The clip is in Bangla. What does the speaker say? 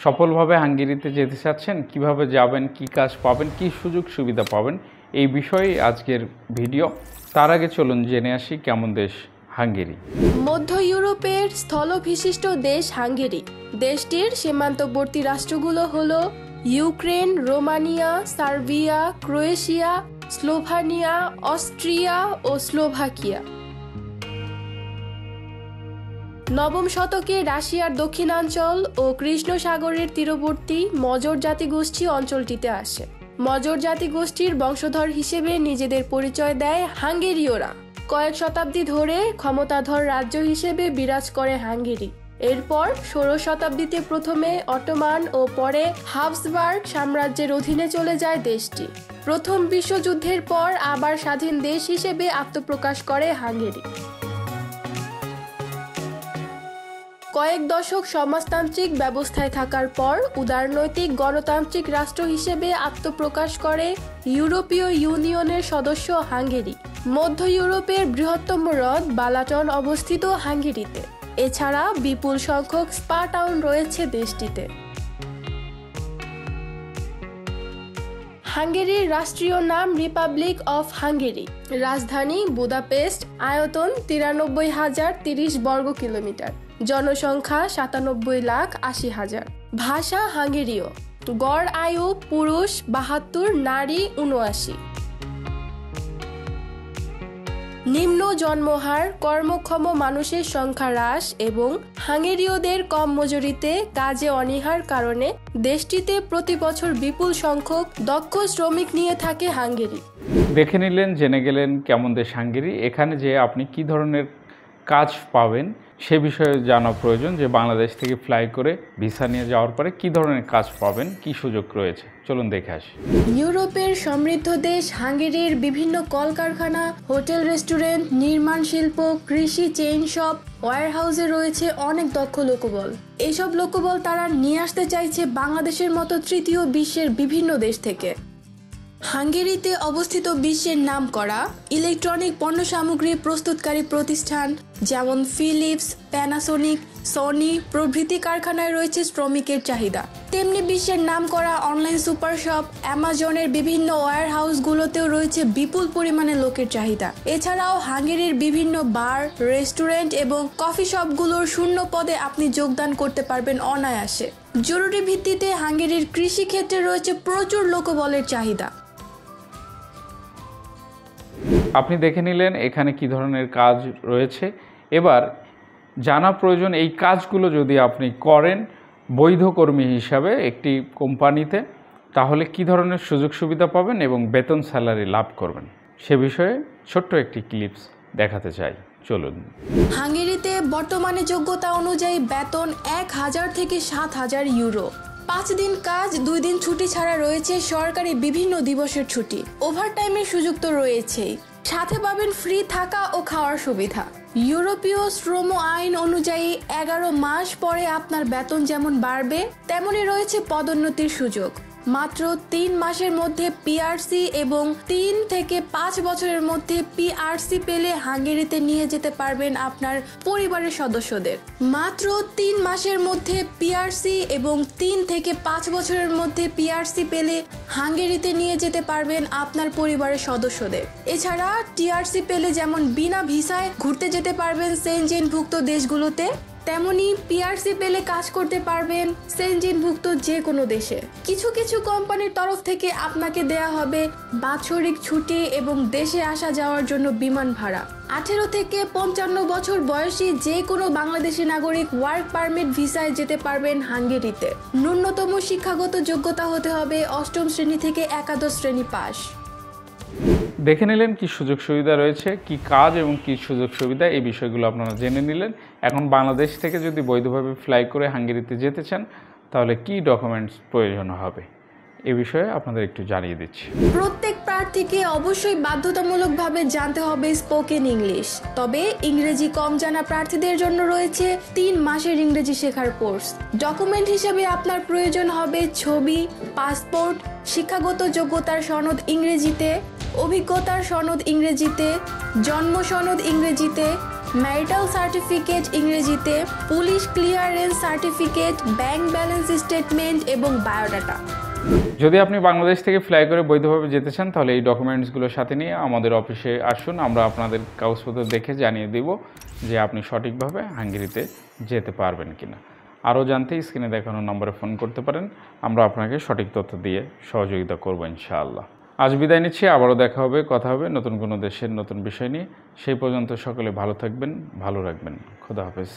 সফলভাবে হাঙ্গেরিতে যেতে চাচ্ছেন, কিভাবে যাবেন, কি কাজ পাবেন, কি সুযোগ সুবিধা পাবেন, এই বিষয়ে আজকের ভিডিও। তার আগে চলুন জেনে আসি কেমন দেশ হাঙ্গেরি। মধ্য ইউরোপের স্থলবিশিষ্ট দেশ হাঙ্গেরি। দেশটির সীমান্তবর্তী রাষ্ট্রগুলো হল Ukraine, Romania, Serbia, Croatia, Slovenia, Austria ও স্লোভাকিয়া। নবম শতকে রাশিয়ার দক্ষিণাঞ্চল ও কৃষ্ণ সাগরের তীরবর্তী মজর জাতিগোষ্ঠী অঞ্চলটিতে আসে। মজর জাতিগোষ্ঠীর বংশধর হিসেবে নিজেদের পরিচয় দেয় হাঙ্গেরীয়রা। কয়েক শতাব্দী ধরে ক্ষমতাধর রাজ্য হিসেবে বিরাজ করে হাঙ্গেরি। এরপর 16 শতাব্দীতে প্রথমে অটোমান ও পরে হাবসবার্গ সাম্রাজ্যের অধীনে চলে যায় দেশটি। প্রথম বিশ্বযুদ্ধের পর আবার স্বাধীন দেশ হিসেবে আত্মপ্রকাশ করে হাঙ্গেরি। কয়েক দশক সমাজতান্ত্রিক ব্যবস্থায় থাকার পর উদারনৈতিক গণতান্ত্রিক রাষ্ট্র হিসেবে আত্মপ্রকাশ করে ইউরোপীয় ইউনিয়নের সদস্য হাঙ্গেরি। মধ্য ইউরোপের বৃহত্তম হ্রদ বালাটন অবস্থিত হাঙ্গেরিতে। এছাড়া বিপুল সংখ্যক স্পা টাউন রয়েছে দেশটিতে। হাঙ্গেরির রাষ্ট্রীয় নাম রিপাবলিক অফ হাঙ্গেরি। রাজধানী বুদাপেস্ট। আয়তন 93,030 বর্গ কিলোমিটার। জনসংখ্যা 97,80,000। ভাষা হাঙ্গেরীয়। গড় আয়ু পুরুষ 72, নারী 79। নিম্ন জন্মহার, কর্মক্ষম মানুষের সংখ্যা হ্রাস এবং হাঙ্গেরীয়দের কম মজুরিতে কাজে অনীহার কারণে দেশটিতে প্রতি বছর বিপুল সংখ্যক দক্ষ শ্রমিক নিয়ে থাকে হাঙ্গেরি। দেখে নিলেন, জেনে গেলেন কেমন দেশ হাঙ্গেরি। এখানে যে আপনি কি ধরনের কাজ পাবেন সে বিষয়ে জানা প্রয়োজন, যে বাংলাদেশ থেকে ফ্লাই করে ভিসা নিয়ে যাওয়ার পরে কি ধরনের কাজ পাবেন, কি সুযোগ রয়েছে, চলুন দেখে আসি। ইউরোপের সমৃদ্ধ দেশ হাঙ্গেরির বিভিন্ন কলকারখানা, হোটেল, রেস্টুরেন্ট, নির্মাণ শিল্প, কৃষি, চেইন শপ, ওয়্যারহাউসে রয়েছে অনেক দক্ষ লোকবল। এসব লোকবল তারা নিয়ে আসতে চাইছে বাংলাদেশের মতো তৃতীয় বিশ্বের বিভিন্ন দেশ থেকে। হাঙ্গেরিতে অবস্থিত বিশ্বের নামকরা ইলেকট্রনিক পণ্য সামগ্রী প্রস্তুতকারী প্রতিষ্ঠান যেমন ফিলিপস, প্যানাসোনিক, সনি প্রভৃতি কারখানায় রয়েছে শ্রমিকের চাহিদা। তেমনি বিশ্বের নামকরা অনলাইন সুপার শপ, অ্যামাজনের বিভিন্ন ওয়্যারহাউসগুলোতেও রয়েছে বিপুল পরিমাণে লোকের চাহিদা। এছাড়াও হাঙ্গেরির বিভিন্ন বার, রেস্টুরেন্ট এবং কফি শপগুলোর শূন্য পদে আপনি যোগদান করতে পারবেন অনায়াসে। জরুরি ভিত্তিতে হাঙ্গেরির কৃষি ক্ষেত্রে রয়েছে প্রচুর লোকবলের চাহিদা। আপনি দেখে নিলেন এখানে কি ধরনের কাজ রয়েছে। এবার জানা প্রয়োজন, এই কাজগুলো যদি আপনি করেন বৈধ কর্মী হিসাবে একটি কোম্পানিতে, তাহলে কি ধরনের সুযোগ সুবিধা পাবেন এবং বেতন স্যালারি লাভ করবেন, সে বিষয়ে ছোট্ট একটি ক্লিপস দেখাতে চাই, চলুন। হাঙ্গেরিতে বর্তমানে যোগ্যতা অনুযায়ী বেতন 1,000 থেকে 7,000 ইউরো। 5 দিন কাজ, 2 দিন ছুটি ছাড়া রয়েছে সরকারি বিভিন্ন দিবসের ছুটি। ওভারটাইমের সুযোগ তো রয়েছেই, সাথে পাবেন ফ্রি থাকা ও খাওয়ার সুবিধা। ইউরোপীয় শ্রম আইন অনুযায়ী 11 মাস পরে আপনার বেতন যেমন বাড়বে, তেমনই রয়েছে পদোন্নতির সুযোগ। মাত্র 3 মাসের মধ্যে পিআরসি এবং 3 থেকে 5 বছরের মধ্যে পিআরসি পেলে হাঙ্গেরিতে নিয়ে যেতে পারবেন আপনার পরিবারের সদস্যদের। মাত্র 3 মাসের মধ্যে পিআরসি এবং 3 থেকে 5 বছরের মধ্যে পিআরসি পেলে হাঙ্গেরিতে নিয়ে যেতে পারবেন আপনার পরিবারের সদস্যদের। এছাড়া টিআরসি পেলে যেমন বিনা ভিসায় ঘুরতে যেতে পারবেন সেনজেনভুক্ত দেশগুলোতে, তেমনি পিআরসি পেলে কাজ করতে পারবেন সেনজেনভুক্ত যে কোনো দেশে। কিছু কিছু কোম্পানির তরফ থেকে আপনাকে দেয়া হবে বাৎসরিক ছুটি এবং দেশে আসা যাওয়ার জন্য বিমান ভাড়া। 18 থেকে 55 বছর বয়সী যে কোনো বাংলাদেশি নাগরিক ওয়ার্ক পারমিট ভিসায় যেতে পারবেন হাঙ্গেরিতে। ন্যূনতম শিক্ষাগত যোগ্যতা হতে হবে 8ম শ্রেণী থেকে একাদশ শ্রেণী পাস। দেখে নিলেন কি সুযোগ সুবিধা রয়েছে, কি কাজ এবং কি সুযোগ সুবিধা, এই বিষয়গুলো আপনারা জেনে নিলেন। এখন বাংলাদেশ থেকে যদি বৈধভাবে ফ্লাই করে হাঙ্গেরিতে যেতে চান, তাহলে কি ডকুমেন্টস প্রয়োজন হবে, এ বিষয়ে আপনাদের একটু জানিয়ে দিচ্ছি। প্রত্যেক প্রার্থীকে অবশ্যই বাধ্যতামূলকভাবে জানতে হবে স্পোকেন ইংলিশ। তবে ইংরেজি কম জানা প্রার্থীদের জন্য রয়েছে 3 মাসের ইংরেজি শেখার কোর্স। ডকুমেন্ট হিসেবে আপনার প্রয়োজন হবে ছবি, পাসপোর্ট, শিক্ষাগত যোগ্যতার সনদ ইংরেজিতে, অভিজ্ঞতার সনদ ইংরেজিতে, জন্ম সনদ ইংরেজিতে, ম্যারিটাল সার্টিফিকেট ইংরেজিতে, police clearance certificate, bank balance statement এবং বায়োডাটা। যদি আপনি বাংলাদেশ থেকে ফ্লাই করে বৈধভাবে যেতে চান তাহলে এই ডকুমেন্টসগুলো সাথে নিয়ে আমাদের অফিসে আসুন, আমরা আপনাদের কাগজপত্র দেখে জানিয়ে দেব যে আপনি সঠিকভাবে হাঙ্গেরিতে যেতে পারবেন কিনা। আরও জানতে স্ক্রিনে দেখানো নম্বরে ফোন করতে পারেন, আমরা আপনাকে সঠিক তথ্য দিয়ে সহযোগিতা করব ইনশাআল্লাহ। আজ বিদায় নিচ্ছি, আবারও দেখা হবে, কথা হবে নতুন কোনো দেশের নতুন বিষয় নিয়ে। সেই পর্যন্ত সকলে ভালো থাকবেন, ভালো রাখবেন। খোদা হাফেজ।